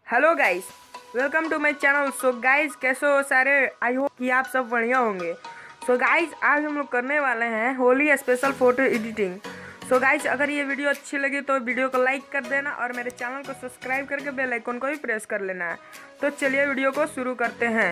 Hello guys, welcome to my channel. So guys, कैसे हो सारे? आई होप कि आप सब बढ़िया होंगे। सो गाइस, आज हम लोग करने वाले हैं Holi special photo editing. So guys, अगर ये वीडियो अच्छी लगी तो वीडियो को लाइक कर देना और मेरे चैनल को सब्सक्राइब करके बेल आइकन को भी प्रेस कर लेना है। तो चलिए वीडियो को शुरू करते हैं।